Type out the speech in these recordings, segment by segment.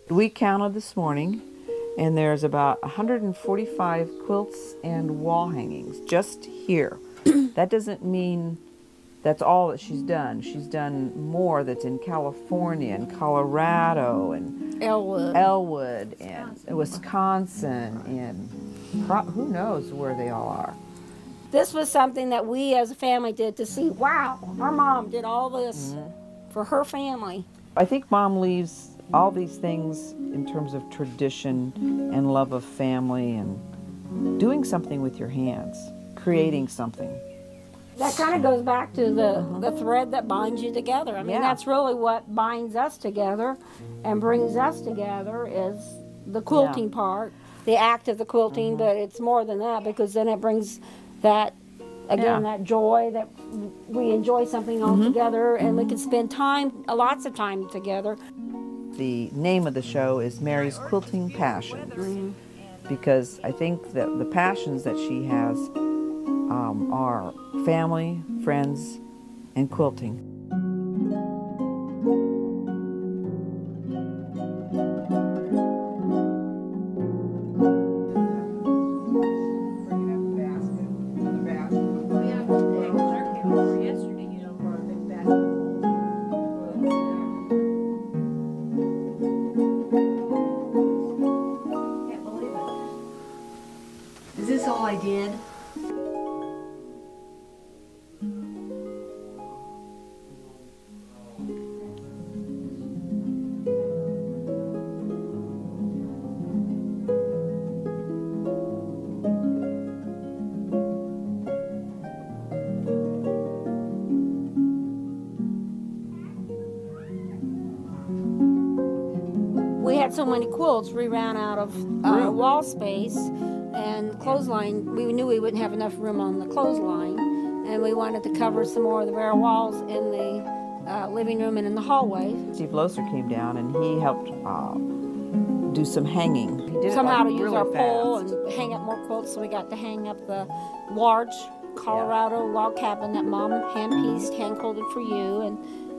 We counted this morning, and there's about 145 quilts and wall hangings just here. That doesn't mean that's all that she's done. She's done more that's in California and Colorado and Elwood and Wisconsin and who knows where they all are. This was something that we as a family did to see, wow, our mom did all this for her family. I think Mom leaves all these things in terms of tradition and love of family and doing something with your hands, creating something. That kind of goes back to the thread that binds you together. I mean, that's really what binds us together and brings us together is the quilting part, the act of the quilting, but it's more than that because then it brings that, again, that joy that we enjoy something all together and we can spend time, lots of time together. The name of the show is Mary's Quilting Passions because I think that the passions that she has are family, friends, and quilting. Can't believe it. Is this all I did? We had so many quilts, we ran out of wall space and clothesline. We knew we wouldn't have enough room on the clothesline, and we wanted to cover some more of the bare walls in the living room and in the hallway. Steve Loser came down and he helped do some hanging. He did somehow it to use really our fast. pole and hang up more quilts, so we got to hang up the large Colorado log cabin that Mom hand-pieced, hand-quilted for you, and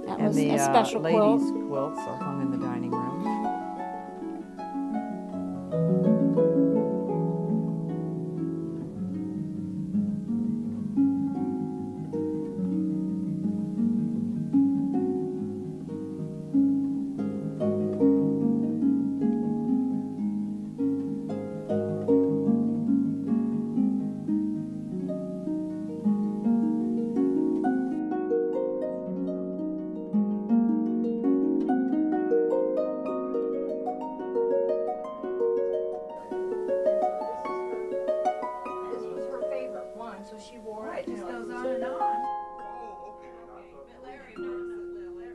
that was a special quilt. Ladies' quilts are hung in the dining room. She wore it. It just goes on and on.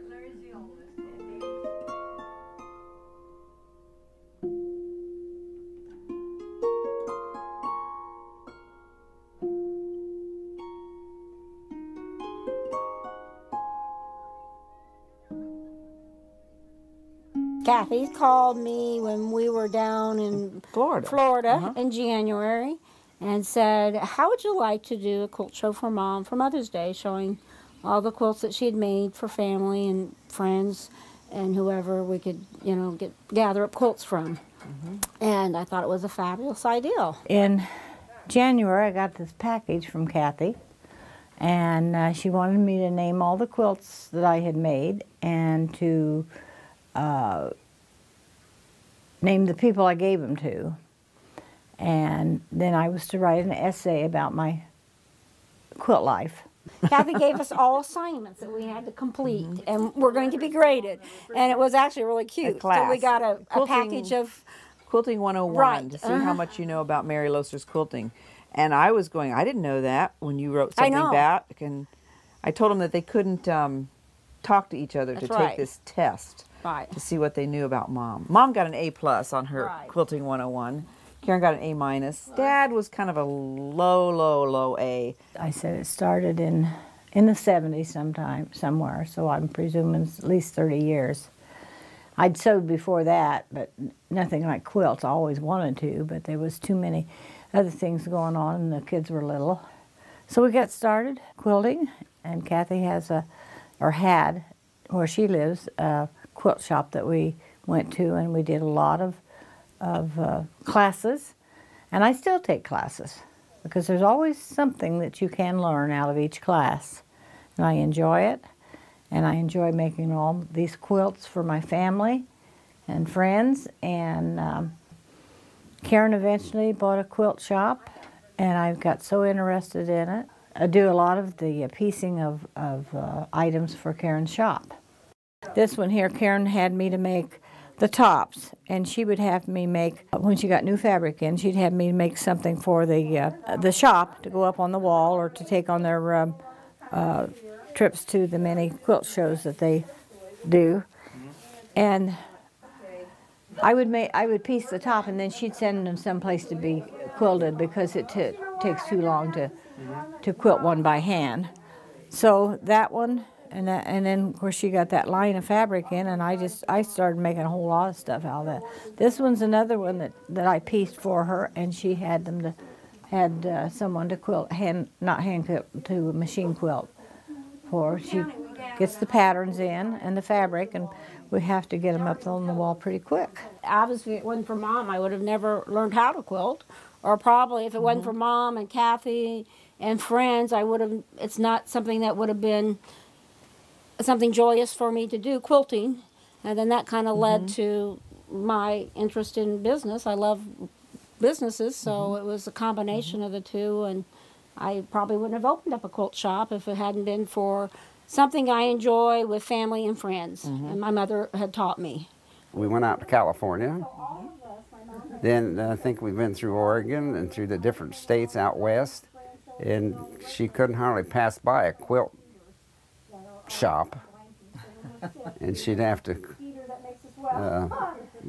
Larry's the oldest. Kathy called me when we were down in Florida in January and said, how would you like to do a quilt show for Mom for Mother's Day, showing all the quilts that she had made for family and friends and whoever we could, you know, gather up quilts from. And I thought it was a fabulous idea. In January, I got this package from Kathy, and she wanted me to name all the quilts that I had made and to name the people I gave them to. And then I was to write an essay about my quilt life. Kathy gave us all assignments that we had to complete, and we're going to be graded. And it was actually really cute. So we got a package of Quilting 101 to see how much you know about Mary Loser's quilting. And I was going, I didn't know that when you wrote something back. And I told them that they couldn't talk to each other to take this test to see what they knew about Mom. Mom got an A+ on her Quilting 101. Karen got an A-. Dad was kind of a low A. I said it started in the 70s somewhere, so I'm presuming it's at least 30 years. I'd sewed before that, but nothing like quilts. I always wanted to, but there was too many other things going on and the kids were little. So we got started quilting, and Kathy has or had, where she lives, a quilt shop that we went to, and we did a lot of classes, and I still take classes because there's always something that you can learn out of each class, and I enjoy it, and I enjoy making all these quilts for my family and friends. And Karen eventually bought a quilt shop, and I got so interested in it. I do a lot of the piecing of items for Karen's shop. This one here, Karen had me to make the tops, and she would have me make, when she got new fabric in, she'd have me make something for the shop to go up on the wall or to take on their trips to the many quilt shows that they do. And I would piece the top, and then she'd send them someplace to be quilted because it takes too long to quilt one by hand. So that one, and then of course she got that line of fabric in, and I started making a whole lot of stuff out of that. This one's another one that I pieced for her, and she had someone to quilt, not hand quilt, to machine quilt for. She gets the patterns in and the fabric, and we have to get them up on the wall pretty quick. Obviously, if it wasn't for Mom, I would have never learned how to quilt. Or probably if it wasn't for Mom and Kathy and friends, it's not something that would have been something joyous for me to do, quilting. And then that kind of led to my interest in business. I love businesses, so it was a combination of the two. And I probably wouldn't have opened up a quilt shop if it hadn't been for something I enjoy with family and friends. And my mother had taught me. We went out to California. Then I think we've been through Oregon and through the different states out west, and she couldn't hardly pass by a quilt shop, and she'd have to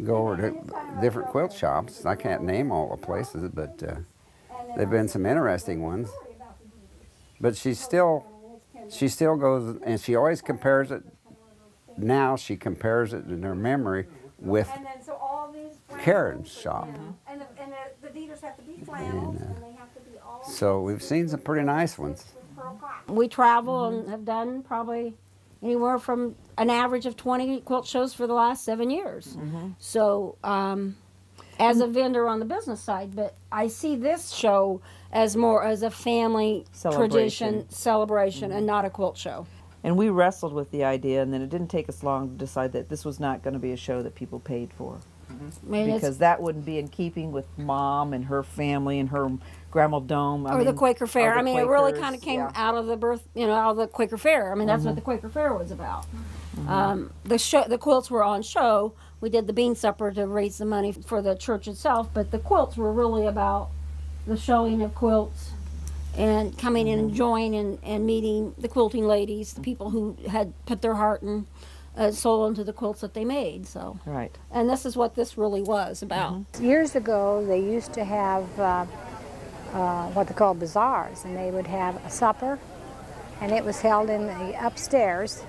go over to different quilt shops. I can't name all the places, but there've been some interesting ones. But she still goes, and she always compares it. Now she compares it in her memory with Karen's shop. And the beaters have to be flannels, and they have to be all... So we've seen some pretty nice ones. We travel and have done probably anywhere from an average of 20 quilt shows for the last 7 years. So as a vendor on the business side, but I see this show as more as a family tradition celebration and not a quilt show. And we wrestled with the idea, and then it didn't take us long to decide that this was not going to be a show that people paid for. Because that wouldn't be in keeping with Mom and her family and her Grandma Dome. Or the Quaker Fair. I mean, it really kind of came out of the birth, out of the Quaker Fair. I mean, that's what the Quaker Fair was about. The quilts were on show. We did the bean supper to raise the money for the church itself, but the quilts were really about the showing of quilts and coming in and enjoying and meeting the quilting ladies, the people who had put their heart and soul into the quilts that they made. So, right. And this is what this really was about. Years ago, they used to have what they call bazaars, and they would have a supper, and it was held in the upstairs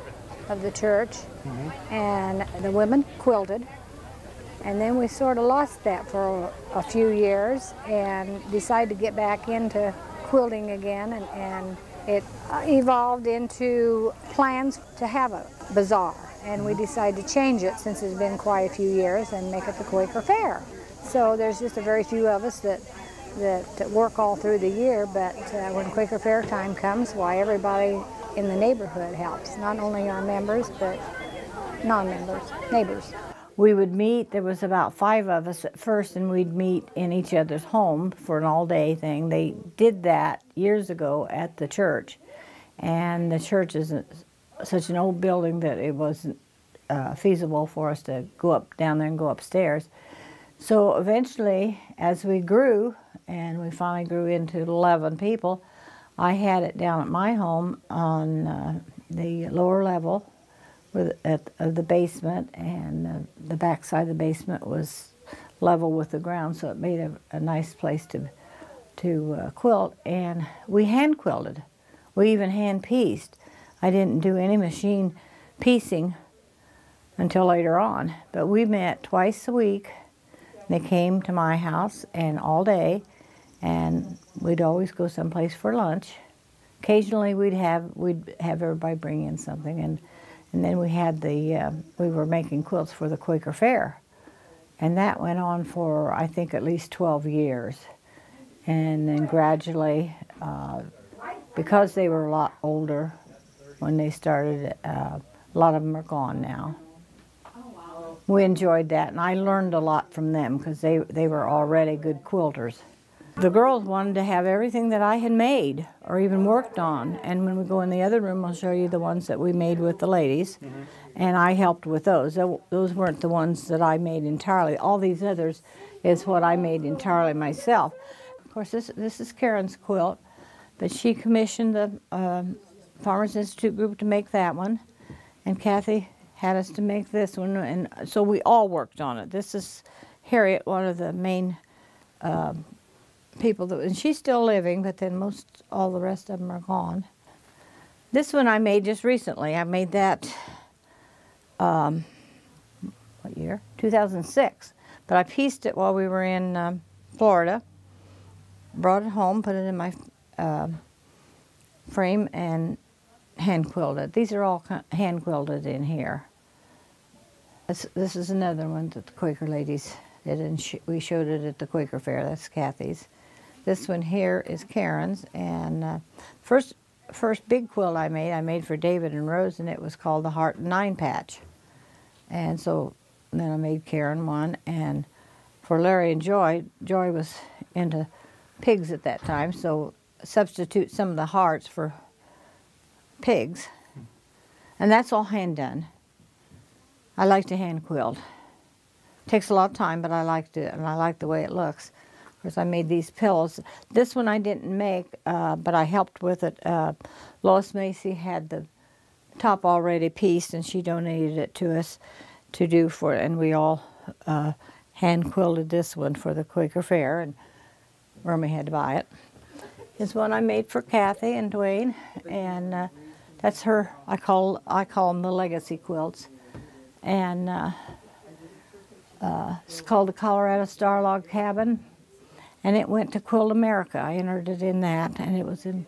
of the church, and the women quilted. And then we sort of lost that for a few years and decided to get back into quilting again, and it evolved into plans to have a bazaar, and we decided to change it since it's been quite a few years and make it the Quaker Fair. So there's just a very few of us that work all through the year, but when Quaker Fair time comes, why, everybody in the neighborhood helps, not only our members but non-members, neighbors. We would meet, there was about 5 of us at first, and we'd meet in each other's home for an all-day thing. They did that years ago at the church, and the church is such an old building that it wasn't feasible for us to go up down there and go upstairs. So eventually, as we grew, and we finally grew into 11 people, I had it down at my home on the lower level of the basement, and the back side of the basement was level with the ground, so it made a nice place to quilt. And we hand quilted. We even hand pieced. I didn't do any machine piecing until later on, but we met twice a week. They came to my house and all day, and we'd always go someplace for lunch. Occasionally we'd have everybody bring in something, and And then we had we were making quilts for the Quaker Fair. And that went on for, I think, at least 12 years. And then gradually, because they were a lot older when they started, a lot of them are gone now. We enjoyed that, and I learned a lot from them because they were already good quilters. The girls wanted to have everything that I had made or even worked on, and when we go in the other room, I'll show you the ones that we made with the ladies, and I helped with those. Those weren't the ones that I made entirely. All these others is what I made entirely myself. Of course, this is Karen's quilt, but she commissioned the Farmers Institute group to make that one, and Kathy had us to make this one, and so we all worked on it. This is Harriet, one of the main people, and she's still living, but then all the rest of them are gone. This one I made just recently. I made that, what year? 2006. But I pieced it while we were in Florida, brought it home, put it in my frame, and hand quilted. These are all hand quilted in here. This is another one that the Quaker Ladies did, and we showed it at the Quaker Fair. That's Kathy's. This one here is Karen's, and first big quilt I made for David and Rose, and it was called the Heart 9 Patch. And so then I made Karen one, and for Larry and Joy was into pigs at that time, so substitute some of the hearts for pigs, and that's all hand done. I like to hand quilt. It takes a lot of time, but I liked it, and I like the way it looks. Of course, I made these pillows. This one I didn't make, but I helped with it. Lois Macy had the top already pieced, and she donated it to us to do for it, and we all hand quilted this one for the Quaker Fair, and Romy had to buy it. This one I made for Kathy and Dwayne, and that's her. I call them the legacy quilts, and it's called the Colorado Starlog Cabin, and it went to Quilt America. I entered it in that, and it was in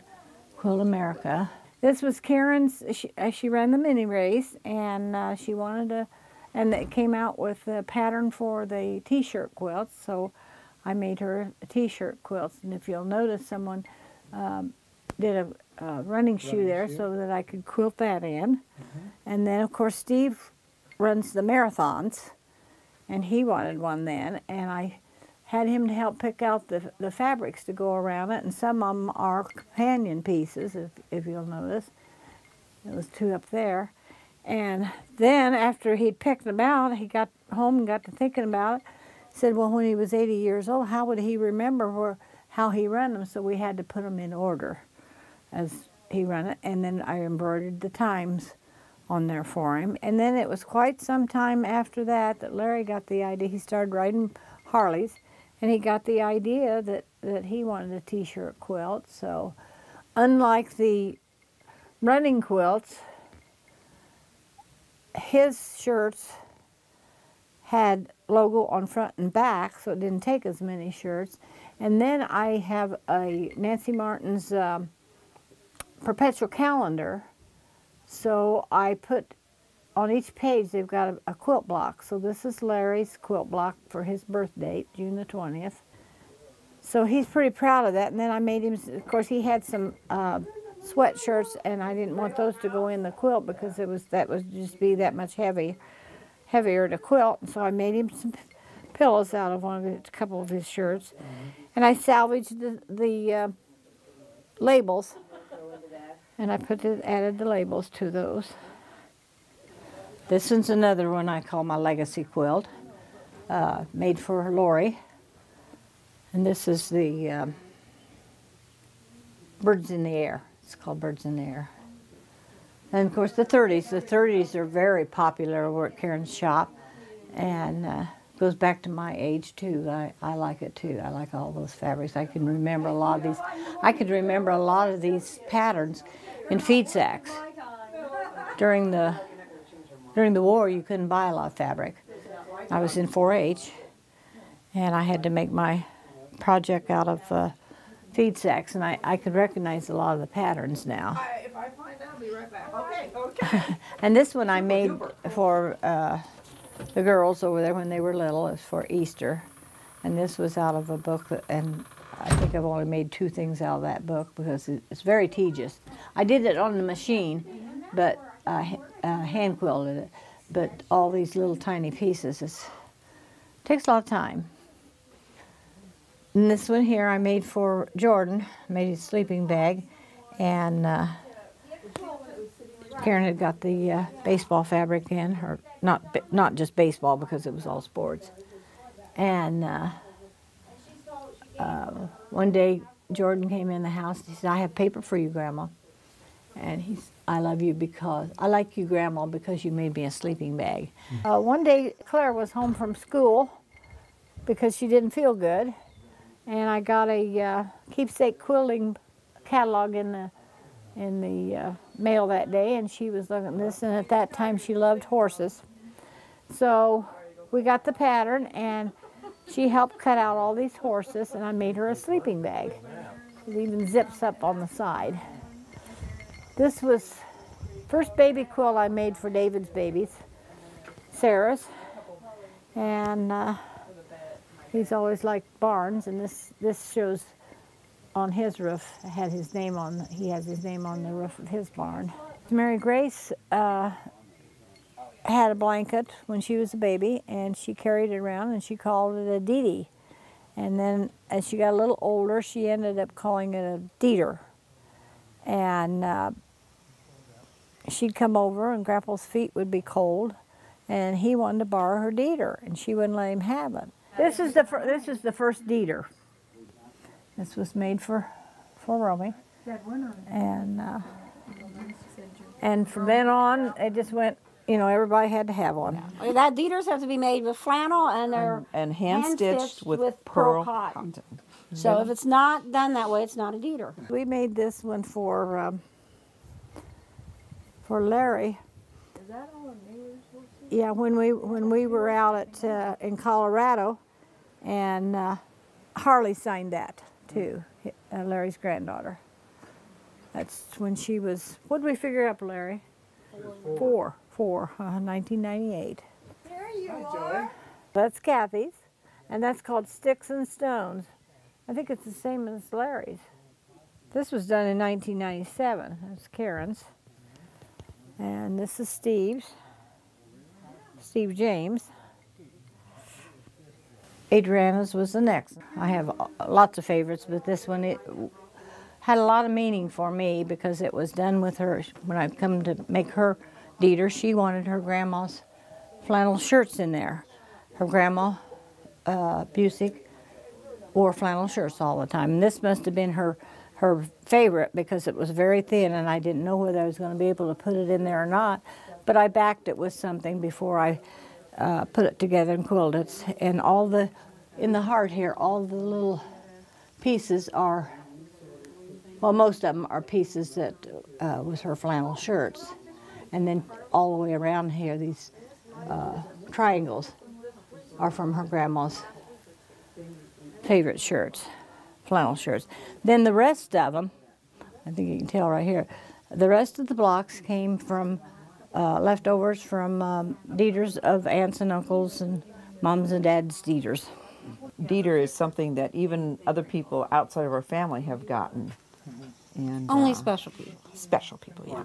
Quilt America. This was Karen's. She ran the mini race, and she wanted to, and it came out with a pattern for the T-shirt quilts. So I made her T-shirt quilts, and if you'll notice, someone did a running shoe there so that I could quilt that in. And then, of course, Steve runs the marathons, and he wanted one then, and I had him to help pick out the fabrics to go around it, and some of them are companion pieces, if you'll notice. There was two up there. And then after he'd picked them out, he got home and got to thinking about it. Said, well, when he was 80 years old, how would he remember how he ran them? So we had to put them in order as he ran it. And then I embroidered the times on there for him. And then it was quite some time after that Larry got the idea. He started riding Harleys, and he got the idea that he wanted a T-shirt quilt. So unlike the running quilts, his shirts had logo on front and back, so it didn't take as many shirts. And then I have a Nancy Martin's perpetual calendar, so I put on each page they've got a quilt block. So this is Larry's quilt block for his birth date, June the 20th. So he's pretty proud of that. And then I made him, of course, he had some sweatshirts, and I didn't want those to go in the quilt because that would just be that much heavier to quilt. And so I made him some pillows out of a couple of his shirts, and I salvaged the labels, and I added the labels to those. This one's another one I call my legacy quilt, made for Lori, and this is the Birds in the Air. It's called Birds in the Air. And of course the 30s. The 30s are very popular over at Karen's shop, and goes back to my age too. I like it too. I like all those fabrics. I can remember a lot of these. I could remember a lot of these patterns in feed sacks. During the war, you couldn't buy a lot of fabric. I was in 4-H, and I had to make my project out of feed sacks, and I could recognize a lot of the patterns now. I find out, I'll be right back. Okay, okay. And this one I made for the girls over there when they were little. It was for Easter. And this was out of a book, and I think I've only made 2 things out of that book because it's very tedious. I did it on the machine, but hand quilted it. But all these little tiny pieces, it takes a lot of time. And this one here I made for Jordan. I made his sleeping bag, and Karen had got the baseball fabric in, or not just baseball because it was all sports. And one day Jordan came in the house and he said, "I have paper for you, Grandma." And I like you, Grandma, because you made me a sleeping bag. One day Claire was home from school because she didn't feel good. And I got a keepsake quilting catalog in the mail that day, and she was looking at this, and at that time she loved horses. So we got the pattern, and she helped cut out all these horses, and I made her a sleeping bag. It even zips up on the side. This was first baby quilt I made for David's babies, Sarah's, and he's always liked barns, and this shows on his roof. He has his name on the roof of his barn. Mary Grace had a blanket when she was a baby, and she carried it around, and she called it a Dee. And then as she got a little older, she ended up calling it a Dieter. And she'd come over, and Grandpa's feet would be cold, and he wanted to borrow her Dieter, and she wouldn't let him have it. This is the first Dieter. This was made for Romy, and from then on it just went. Everybody had to have one. Yeah. That Dieters have to be made with flannel, and they're hand stitched with pearl cotton. So if it's not done that way, it's not a Dieter. We made this one for Larry. Is that all a neighbor's? Yeah, when we were out in Colorado, and Harley signed that too, Larry's granddaughter. That's when she was. What did we figure up, Larry? 4. 1998. There you are. That's Kathy's, and that's called Sticks and Stones. I think it's the same as Larry's. This was done in 1997. That's Karen's. And this is Steve's. Steve James. Adriana's was the next. I have lots of favorites, but this one it had a lot of meaning for me because it was done with her. When I come to make her Dieter, she wanted her grandma's flannel shirts in there. Her grandma, Busick, wore flannel shirts all the time. And this must have been her favorite because it was very thin, and I didn't know whether I was going to be able to put it in there or not. But I backed it with something before I put it together and quilted it. And in the heart here, all the little pieces are, well, most of them are pieces that was her flannel shirts. And then all the way around here, these triangles are from her grandma's favorite shirts, flannel shirts. Then the rest of them, I think you can tell right here, the rest of the blocks came from leftovers from Dieters of aunts and uncles and moms and dads' Dieters. Dieter is something that even other people outside of our family have gotten. And, Only special people. Special people, yeah.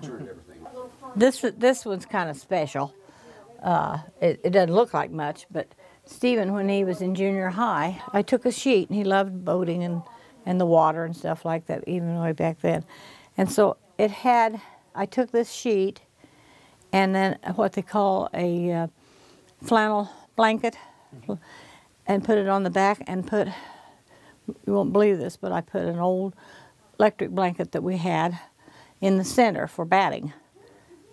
This one's kind of special. It doesn't look like much, but Stephen, when he was in junior high, I took a sheet, and he loved boating and the water and stuff like that, even way back then. And so I took this sheet, and then what they call a flannel blanket, and put it on the back, and you won't believe this, but I put an old electric blanket that we had in the center for batting.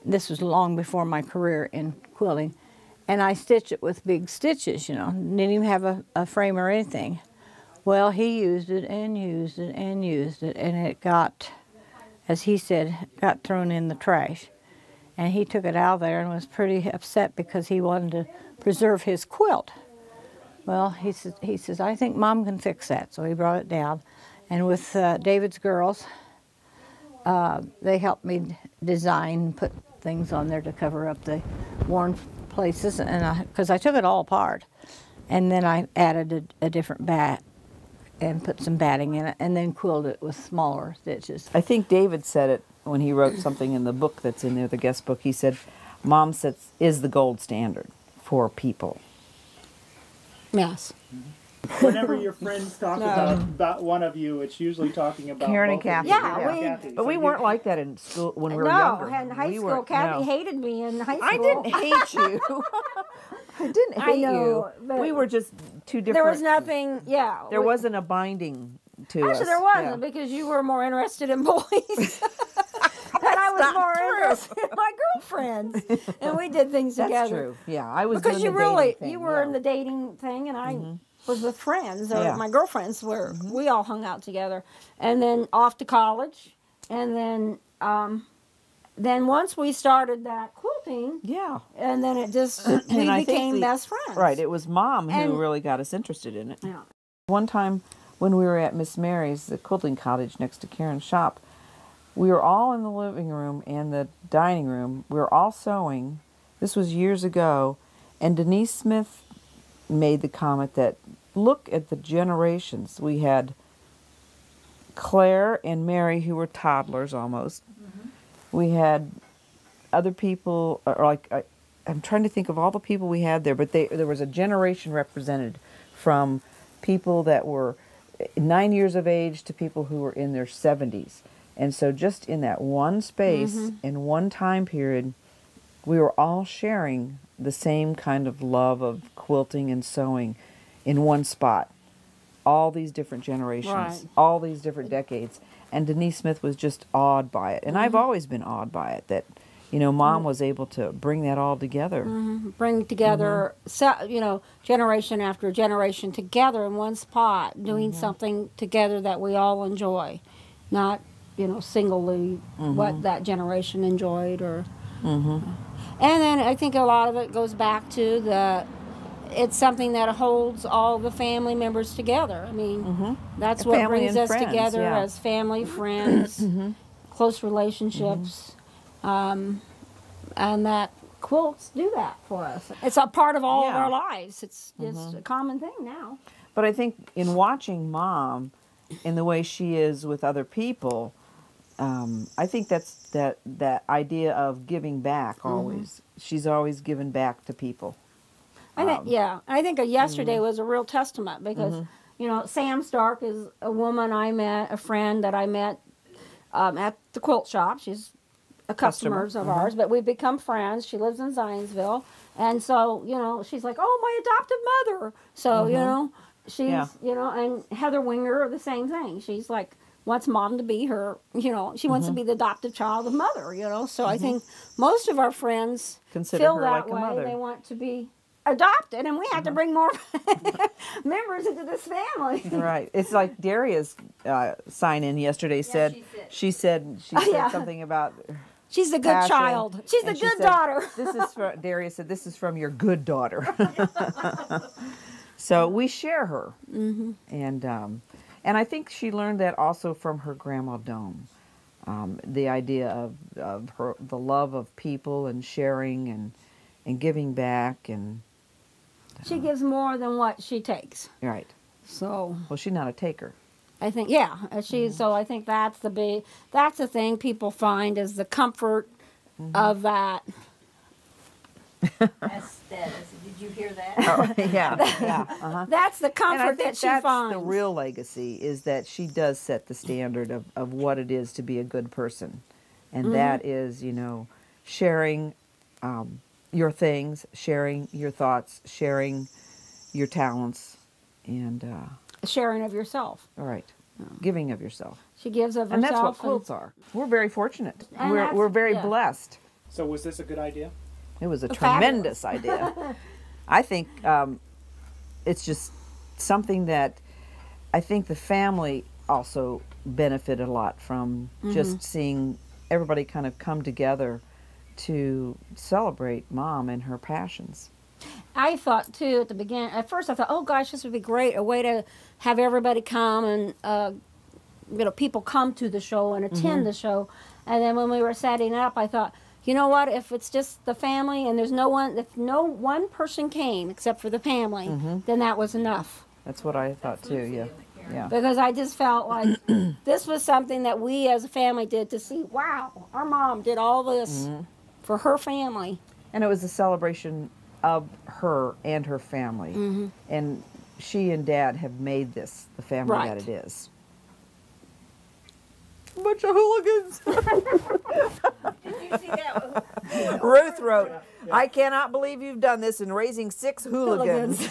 This was long before my career in quilting. And I stitched it with big stitches, didn't even have a frame or anything. Well, he used it and used it and used it, and it got, as he said, got thrown in the trash. And he took it out of there and was pretty upset because he wanted to preserve his quilt. Well, he says, I think Mom can fix that. So he brought it down. And with David's girls, They helped me design, put things on there to cover up the worn places, and because I took it all apart, and then I added a different bat and put some batting in it, and then quilted it with smaller stitches. I think David said it when he wrote something in the book that's in there, the guest book. He said, "Mom is the gold standard for people." Yes. Whenever your friends talk about one of you, it's usually talking about Karen and both of Kathy. you. Yeah, Karen and we- Kathy. But So we you- weren't like that in school when we were No, younger. in high We school, weren't- Kathy no. hated me in high school. I didn't hate you. I didn't I hate know, you. but We were just two different. There was nothing, yeah. There wasn't a binding to us. Actually, there wasn't, Yeah. because you were more interested in boys. And I was more interested in my girlfriends. And we did things That's together. true. Yeah, I was Because doing you the really, dating thing, you were in yeah. the dating thing, and I was with friends, or Yeah. my girlfriends were, we all hung out together. And then off to college. And then once we started that quilting, Yeah. and then it just, we And I think became best friends. Right. It was Mom who And- really got us interested in it. Yeah. One time when we were at Miss Mary's, the quilting cottage next to Karen's shop, we were all in the living room and the dining room. We were all sewing. This was years ago. And Denise Smith made the comment that, look at the generations. We had Claire and Mary, who were toddlers almost. We had other people, or like, I'm trying to think of all the people we had there, but there was a generation represented, from people that were 9 years of age to people who were in their 70s. And so just in that one space, in one time period, we were all sharing the same kind of love of quilting and sewing in one spot. All these different generations, Right. all these different decades. And Denise Smith was just awed by it. And I've always been awed by it, that, you know, Mom was able to bring that all together. Bring together, generation after generation together in one spot, doing something together that we all enjoy, not, singly what that generation enjoyed. Or, and then I think a lot of it goes back to it's something that holds all the family members together. I mean, that's what Family brings and us friends, together yeah. as family, friends, close relationships. And that quilts do that for us. It's a part of all of Yeah. our lives. It's just a common thing now. But I think in watching Mom, in the way she is with other people, I think that's that idea of giving back always. She's always given back to people. I think yesterday was a real testament, because, Sam Stark is a woman a friend that I met at the quilt shop. She's a customer of ours, but we've become friends. She lives in Zionsville. And so, she's like, oh, my adoptive mother. So, she's, and Heather Winger, the same thing. She's like, wants Mom to be her, she wants to be the adoptive child of Mother, So I think most of our friends Consider feel her that like a way. mother. They want to be adopted, and we have to bring more members into this family. Right. It's like Daria's sign-in yesterday said, she said something about She's a good passion, Child. She's a and she good said, daughter. This is Daria said, this is from your good daughter. So we share her. And I think she learned that also from her Grandma Dome. The idea of the love of people and sharing and giving back. And She gives more than what she takes. right. So Well, she's not a taker. I think, so I think that's the thing people find, is the comfort of that. Did you hear that? Yeah. That's the And I comfort think that she that's finds. the real legacy, is that she does set the standard of what it is to be a good person. And that is, sharing your things, sharing your thoughts, sharing your talents, and, Sharing of yourself. all right, giving of yourself. She gives of And herself. that's what quilts are. We're very fortunate. And We're very yeah. blessed. So was this a good idea? It was a Fabulous. tremendous idea. I think it's just something that I think the family also benefited a lot from, just seeing everybody kind of come together to celebrate Mom and her passions. I thought too at the beginning. At first, I thought, "Oh gosh, this would be great—a way to have everybody come and people come to the show and attend the show. And then when we were setting up, I thought, you know what, if it's just the family and there's no one, if no one person came except for the family, then that was enough. That's what I thought too, yeah. Yeah. Because I just felt like this was something that we as a family did to see, wow, our mom did all this for her family. And it was a celebration of her and her family. And she and Dad have made this the family that it is. A bunch of hooligans. Did you see that? Ruth wrote, I cannot believe you've done this in raising 6 hooligans.